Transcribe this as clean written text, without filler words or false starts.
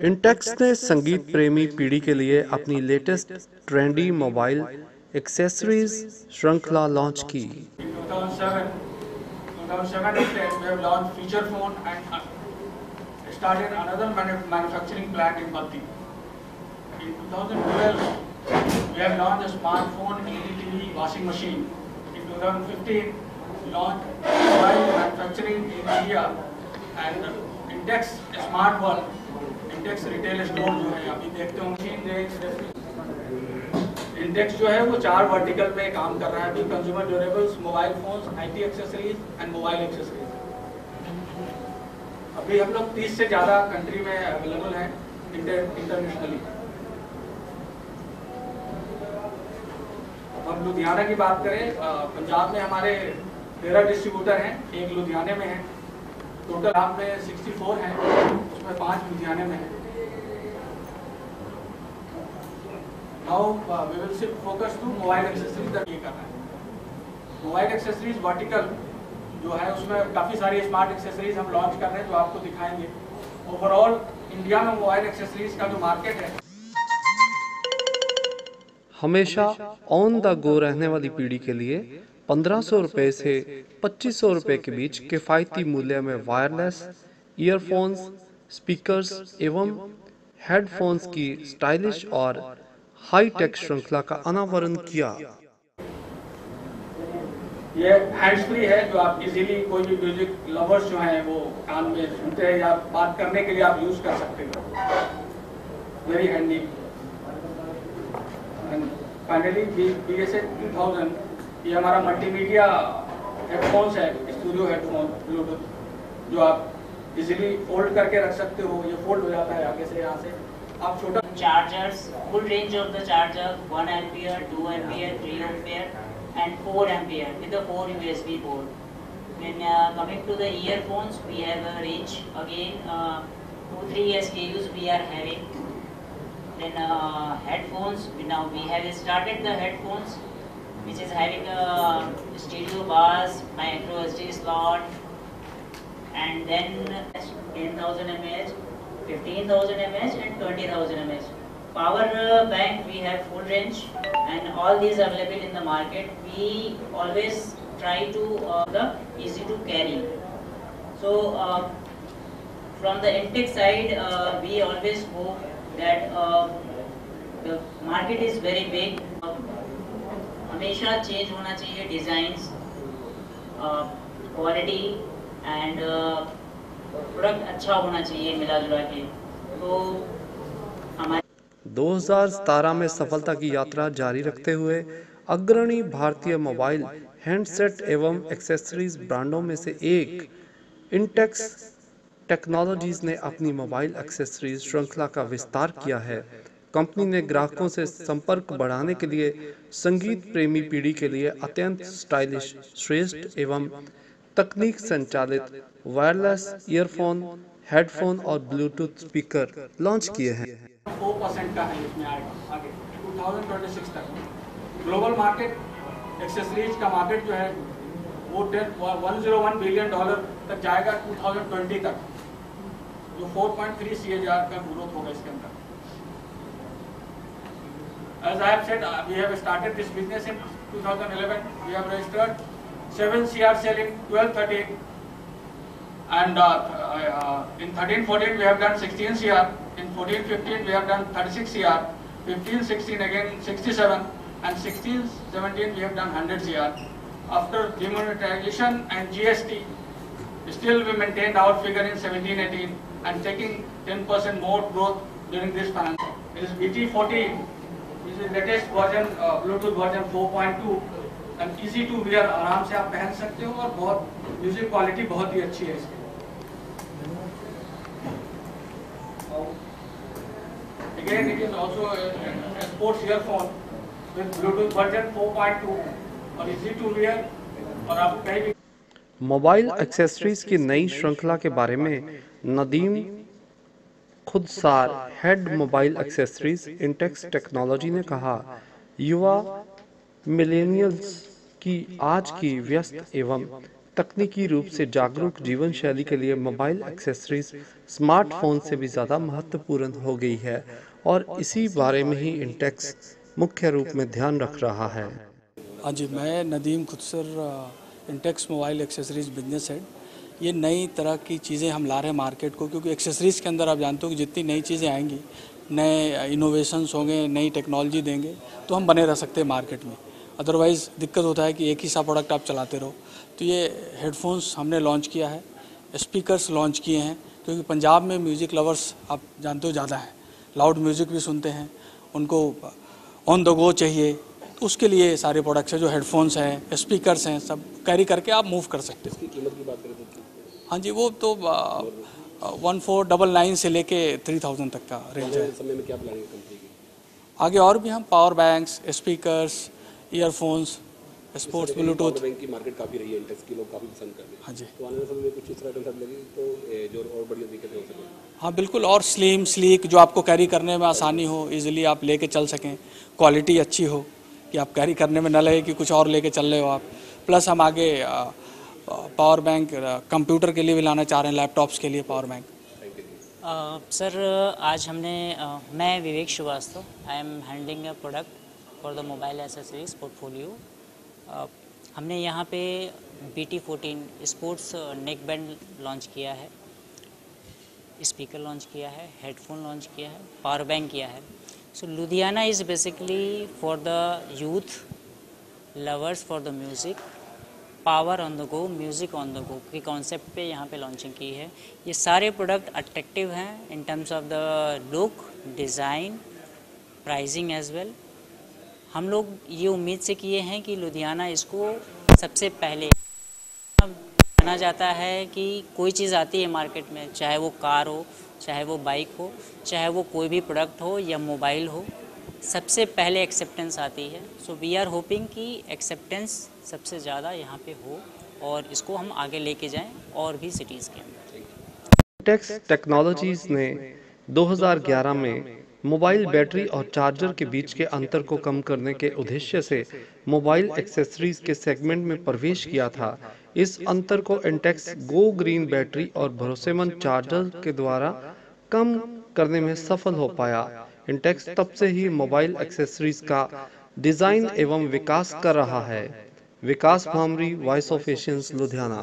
Intex ने संगीत प्रेमी पीढ़ी के लिए अपनी लेटेस्ट ट्रेंडी मोबाइल एक्सेसरीज श्रृंखला लॉन्च की। In 2007 and 10, we have launched feature phone and started another manufacturing plant in Bhatti. In 2012, we have launched a smartphone, LED TV, washing machine. In 2015, we launched mobile manufacturing in India and Intex Smart World, Intex Retail Store जो है अभी देखते हो machine index जो है वो 4 vertical पे काम कर रहा है अभी consumer durables, mobile phones, IT accessories and mobile accessories. अभी हम लोग 30 से ज़्यादा कंट्री में अवेलेबल हैं इंटरनेशनली। हम लुधियाना की बात करें, पंजाब में हमारे 13 डिस्ट्रीब्यूटर हैं, एक लुधियाने में है। टोटल आप में 64 हैं, उसमें 5 लुधियाने में हैं। Now we will shift focus to mobile accessories that ये कर रहे हैं। मोबाइल एक्सेसरीज वर्टिकल जो है उसमें काफ़ी सारी स्मार्ट एक्सेसरीज हम लॉन्च कर रहे हैं जो आपको दिखाएंगे। ओवरऑल इंडिया में मोबाइल एक्सेसरीज का जो मार्केट है, हमेशा ऑन द गो रहने वाली पीढ़ी के लिए 1500 रुपये से 2500 रुपये के बीच किफ़ायती मूल्य में वायरलेस ईयरफोन्स, स्पीकर्स एवं हेडफोन्स की स्टाइलिश और हाई टेक श्रृंखला का अनावरण किया। ये हैंड्स फ्री है जो आप इजीली कोई भी म्यूजिक लवर्स जो हैं वो कान में सुनते हैं या बात करने के लिए आप यूज कर सकते हो। Very handy. फाइनली BSA 2000 ये हमारा मल्टीमीडिया हेडफोन्स है, स्टूडियो हेडफोन ब्लूटूथ जो आप इजीली फोल्ड करके रख सकते हो। ये फोल्ड हो जाता है आगे से, यहाँ से आप छोटा। Chargers, full range of the charger, 1 ampere, 2 ampere, 3 ampere and 4 ampere with a 4 USB port. When coming to the earphones, we have a range again, 2-3 SKUs we are having. Then headphones, now we have started the headphones which is having a stereo bars, micro SD slot and then 10,000 mAh, 15,000 mAh and 20,000 mAh. Power bank we have full range and all these available in the market. We always try to the easy to carry. So from the Intex side, we always hope that the market is very big. हमेशा change होना चाहिए designs, quality and product अच्छा होना चाहिए मिला जुला के। तो हमारे 2017 में सफलता की यात्रा जारी रखते हुए अग्रणी भारतीय मोबाइल हैंडसेट एवं एक्सेसरीज ब्रांडों में से एक इंटेक्स टेक्नोलॉजीज ने अपनी मोबाइल एक्सेसरीज श्रृंखला का विस्तार किया है। कंपनी ने ग्राहकों से संपर्क बढ़ाने के लिए संगीत प्रेमी पीढ़ी के लिए अत्यंत स्टाइलिश, श्रेष्ठ एवं तकनीक संचालित वायरलेस ईयरफोन, हेडफोन और ब्लूटूथ स्पीकर लॉन्च किए हैं। 4% का है इसमें आएगा आगे 2026 तक। ग्लोबल मार्केट एक्सेसरीज का मार्केट जो है वो $101 बिलियन तक जाएगा 2020 तक, जो 4.3 CAGR का ग्रोथ होगा इसके अंदर। As I have said, we have started this business in 2011. We have registered 7 CR sale in 12-13, and in 13-14 we have done 16 CR. In 14-15 we have done 36 CR. 15-16 again 67, and 16-17 we have done 100 CR. After demonetization and GST, still we maintained our figure in 17-18 and taking 10% more growth during this financial. It is BT40. This is latest version, Bluetooth version 4.2 and easy to wear, आराम से आप पहन सकते हो और बहुत music quality बहुत ही अच्छी है इसकी। Again, it is also a sports earphone with Bluetooth version 4.2 और easy to wear और आप कहीं भी। मोबाइल एक्सेसरीज की नई श्रृंखला के बारे में Nadeem Khudsar, head mobile accessories Intex technology ने कहा, युवा मिलेनियल्स की आज की व्यस्त एवं तकनीकी रूप से जागरूक जीवन शैली के लिए मोबाइल एक्सेसरीज स्मार्टफोन से भी ज़्यादा महत्वपूर्ण हो गई है और इसी बारे में ही इंटेक्स मुख्य रूप में ध्यान रख रहा है। हाँ जी, मैं Nadeem Khudsar, Intex mobile accessories business head. ये नई तरह की चीज़ें हम ला रहे हैं मार्केट को, क्योंकि एक्सेसरीज़ के अंदर आप जानते हो कि जितनी नई चीज़ें आएंगी, नए इनोवेशंस होंगे, नई टेक्नोलॉजी देंगे तो हम बने रह सकते हैं मार्केट में। अदरवाइज़ दिक्कत होता है कि एक ही सा प्रोडक्ट आप चलाते रहो। तो ये हेडफोन्स हमने लॉन्च किया है, स्पीकर्स लॉन्च किए हैं, क्योंकि पंजाब में म्यूज़िक लवर्स आप जानते हो ज़्यादा हैं, लाउड म्यूज़िक भी सुनते हैं, उनको ऑन द गो चाहिए। तो उसके लिए सारे प्रोडक्ट्स हैं, जो हेडफोन्स हैं, स्पीकर्स हैं, सब कैरी करके आप मूव कर सकते हो। इसकी कीमत की बात करें तो हाँ जी, वो तो 1499 से लेके 3000 तक का रेंज है। समय में क्या प्लानिंग है कंपनी की? आगे और भी हम power banks, speakers, earphones, sports Bluetooth. Bank की मार्केट काफ़ी रही है, इंटेक्स की लोग काफ़ी पसंद करते हैं। हाँ जी, तो आने वाले समय में कुछ इस तरह आइटम लगी तो जो और बढ़िया दिक्कतें हो सकें। हाँ बिल्कुल, और स्लिम स्लीक, जो आपको कैरी करने में आसानी हो, इजीली आप लेके चल सकें, क्वालिटी अच्छी हो कि आप कैरी करने में न लगे कि कुछ और लेके चल रहे हो आप। प्लस हम आगे पावर बैंक कंप्यूटर के लिए भी लाना चाह रहे हैं, लैपटॉप्स के लिए पावर बैंक। सर आज हमने मैं Vivek Srivastava, I am handling a product for the mobile accessories portfolio. हमने यहाँ पे BT14 sports neck band launch किया है, स्पीकर लॉन्च किया है, हेडफोन लॉन्च किया है, पावर बैंक किया है। So Ludhiana is basically for the youth lovers for the music, power on the go, music on the go के कॉन्सेप्ट पे यहाँ पे लॉन्चिंग की है। ये सारे प्रोडक्ट अट्रैक्टिव हैं in terms of the look, design, pricing as well. हम लोग ये उम्मीद से किए हैं कि लुधियाना इसको सबसे पहले माना जाता है कि कोई चीज़ आती है मार्केट में, चाहे वो कार हो, चाहे वो बाइक हो, चाहे वो कोई भी प्रोडक्ट हो या मोबाइल हो, सबसे पहले एक्सेप्टेंस आती है। सो वी आर होपिंग कि एक्सेप्टेंस सबसे ज़्यादा यहाँ पे हो और इसको हम आगे लेके जाएं और भी सिटीज़ के अंदर। इंटेक्स टेक्नोलॉजीज ने 2011 में मोबाइल बैटरी और चार्जर के बीच के अंतर को कम करने के उद्देश्य से मोबाइल एक्सेसरीज के सेगमेंट में प्रवेश किया था। इस अंतर को इंटेक्स गो ग्रीन बैटरी और भरोसेमंद चार्जर के द्वारा कम करने में सफल हो पाया। इंटेक्स तब से ही मोबाइल एक्सेसरीज का डिजाइन एवं विकास कर रहा है। Vikas Bhamri, voice of Asians, Ludhiana.